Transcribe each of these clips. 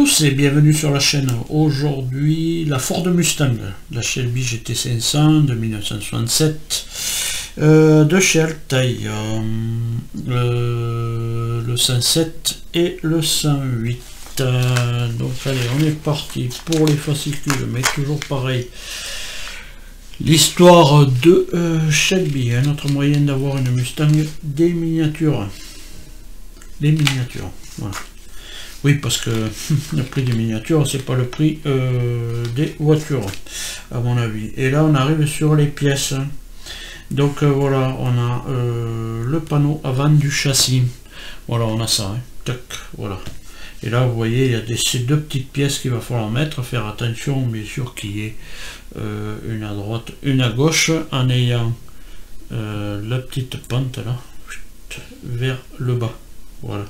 tous et bienvenue sur la chaîne. Aujourd'hui, la Ford Mustang, la Shelby GT500 de 1967 de chez Altaï, le 107 et le 108. Donc allez, on est parti pour les fascicules, mais toujours pareil. L'histoire de Shelby, un autre moyen d'avoir une Mustang, des miniatures. Les miniatures, voilà. Oui, parce que le prix des miniatures, c'est pas le prix des voitures, à mon avis. Et là, on arrive sur les pièces. Donc voilà, on a le panneau avant du châssis. Voilà, on a ça. Hein. Tac, voilà. Et là, vous voyez, il y a ces deux petites pièces qu'il va falloir mettre. Faire attention, bien sûr, qu'il y ait une à droite, une à gauche, en ayant la petite pente là, vers le bas. Voilà.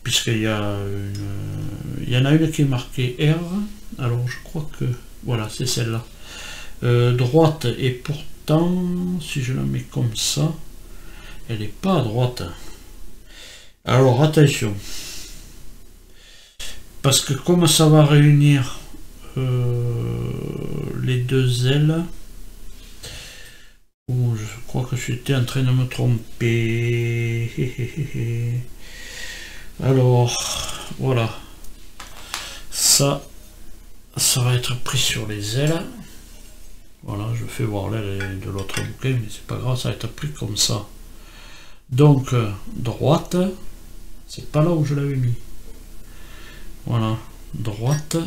Puisqu'il y a il y en a une qui est marquée R, alors je crois que voilà, c'est celle-là, droite, et pourtant si je la mets comme ça, elle n'est pas à droite. Alors attention, parce que comme ça va réunir les deux ailes, je crois que j'étais en train de me tromper. Alors, voilà, ça va être pris sur les ailes. Voilà, je fais voir l'aile de l'autre bouquet, mais c'est pas grave, ça va être pris comme ça. Donc, droite, c'est pas là où je l'avais mis. Voilà, droite,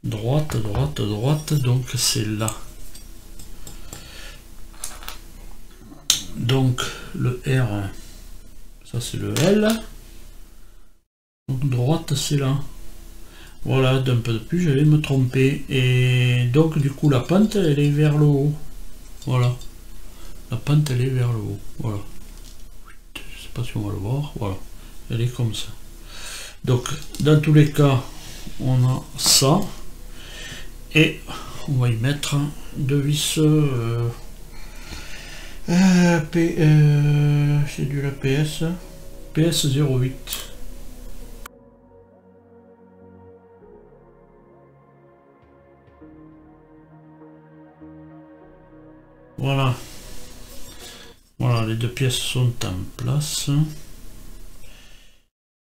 droite, droite, droite, donc c'est là. Donc, le R... ça c'est le L, donc droite c'est là. Voilà, d'un peu de plus j'allais me tromper, et donc du coup la pente elle est vers le haut. Voilà, la pente elle est vers le haut. Voilà, je sais pas si on va le voir. Voilà, elle est comme ça. Donc dans tous les cas on a ça, et on va y mettre deux vis c'est du la PS08. Voilà. Voilà, les deux pièces sont en place.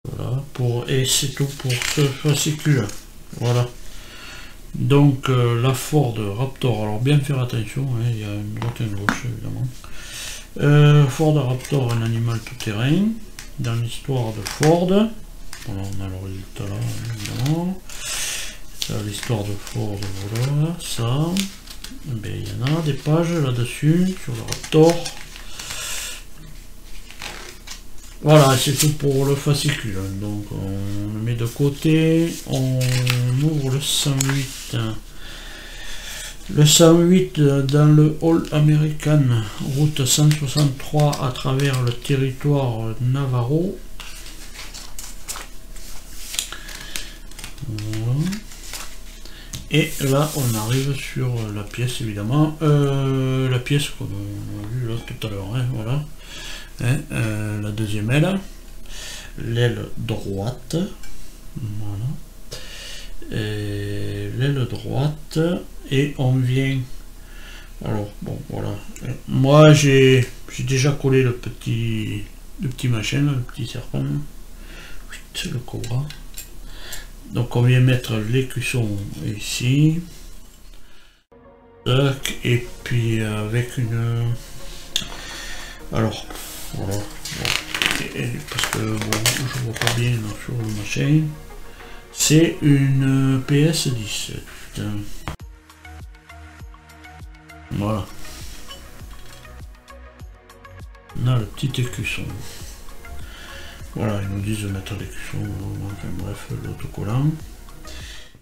Voilà, et c'est tout pour ce fascicule. Voilà. Donc la Ford Raptor, alors bien faire attention, hein, il y a une droite et une gauche évidemment. Ford Raptor, un animal tout-terrain. Dans l'histoire de Ford, voilà, on a le résultat là, évidemment. L'histoire de Ford, voilà, ça. Ben, il y en a des pages là-dessus, sur le Raptor. Voilà, c'est tout pour le fascicule. Donc on le met de côté, on ouvre le 108. Le 108 dans le All American, route 163 à travers le territoire Navarro. Voilà. Et là on arrive sur la pièce évidemment, la pièce comme on a vu là tout à l'heure, hein, voilà. Hein, la deuxième aile, l'aile droite, voilà. L'aile droite, et on vient, alors bon voilà, moi j'ai déjà collé le petit machin, le petit serpent, le cobra. Donc on vient mettre l'écusson ici, tac, et puis avec une, alors voilà, bon, parce que bon, je vois pas bien sur le machin. C'est une PS17. Voilà. On a le petit écusson. Voilà, ils nous disent de mettre l'écusson, enfin bref, l'autocollant.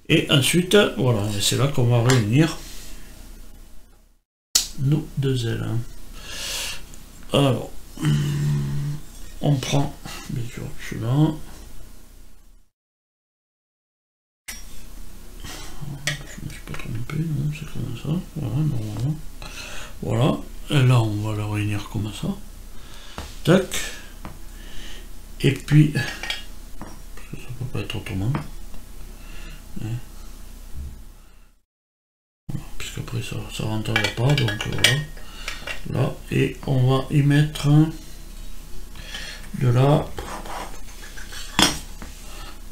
Et ensuite, voilà, c'est là qu'on va réunir nos deux ailes. Alors, on prend, bien sûr, celui-là. Non, c'est comme ça, voilà, normalement. Voilà, et là on va le réunir comme ça. Tac. Et puis, ça peut pas être autrement. Voilà, puisqu'après ça rentrera pas, donc voilà. Là, et on va y mettre de là.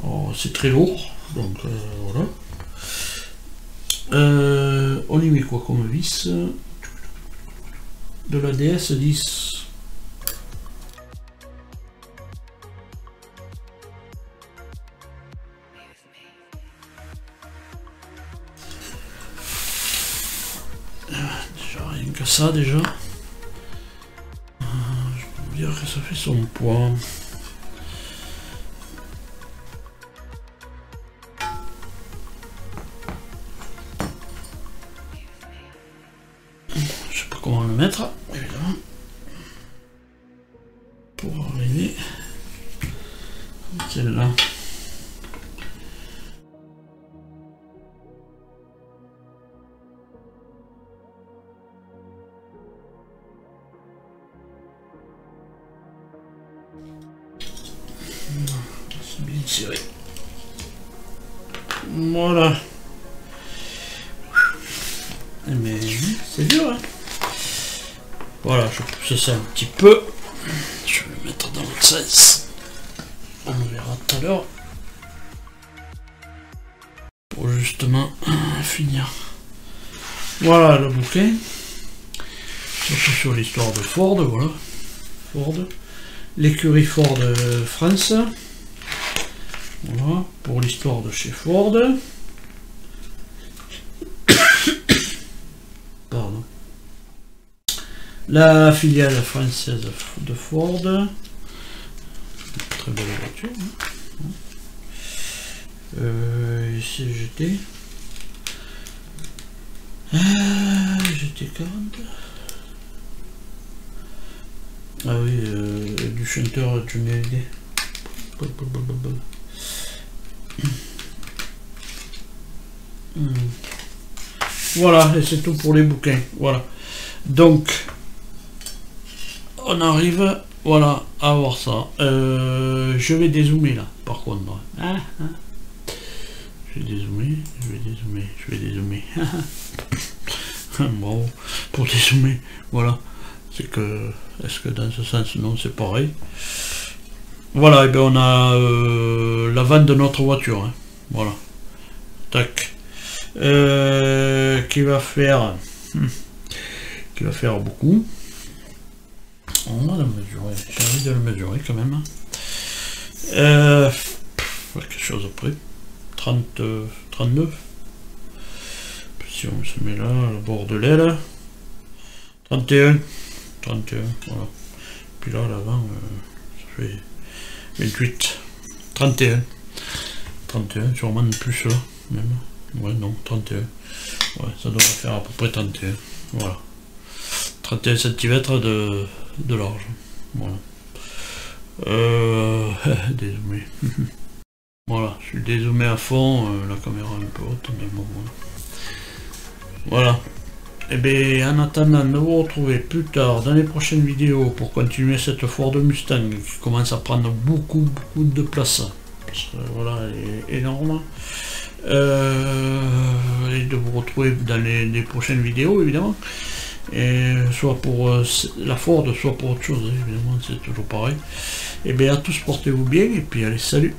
Oh, c'est très lourd, donc voilà. On y met quoi comme vis? De la DS10. Déjà rien que ça déjà. Je peux vous dire que ça fait son poids. Je sais pas comment le mettre, évidemment. Pour arriver celle-là. C'est bien serré. Voilà. Mais c'est dur, hein. Voilà, je pousse ça un petit peu. Je vais le mettre dans l'autre sens. On verra tout à l'heure. Pour justement finir. Voilà le bouquin. Surtout sur l'histoire de Ford, voilà. Ford. L'écurie Ford France. Voilà, pour l'histoire de chez Ford. Pardon. La filiale française de Ford. Très belle voiture. CGT. GT40. Ah oui, du chanteur Johnny Hallyday. Voilà, et c'est tout pour les bouquins. Voilà. Donc, on arrive, voilà, à voir ça. Je vais dézoomer là, par contre. Je vais dézoomer. Bravo pour dézoomer. Voilà. C'est que, est-ce que dans ce sens, non, c'est pareil. Voilà, et bien on a la vanne de notre voiture. Hein. Voilà. Tac. Qui va faire beaucoup. On va le mesurer. J'ai envie de le mesurer quand même. Quelque chose près. 39. Si on se met là, le bord de l'aile. 31, voilà. Puis là, à l'avant, ça fait 28. 31, sûrement de plus là, même. Ouais, non, 31. Ouais, ça devrait faire à peu près 31. Voilà. 31 cm de large. Voilà. Dézoomé. Voilà, je suis dézoomé à fond, la caméra un peu haute, mais bon, voilà. Et bien, en attendant de vous retrouver plus tard dans les prochaines vidéos pour continuer cette Ford Mustang qui commence à prendre beaucoup de place. Parce que voilà, elle est énorme. Et de vous retrouver dans les prochaines vidéos, évidemment. Et soit pour la Ford, soit pour autre chose, évidemment, c'est toujours pareil. Et bien, à tous, portez-vous bien, et puis allez, salut!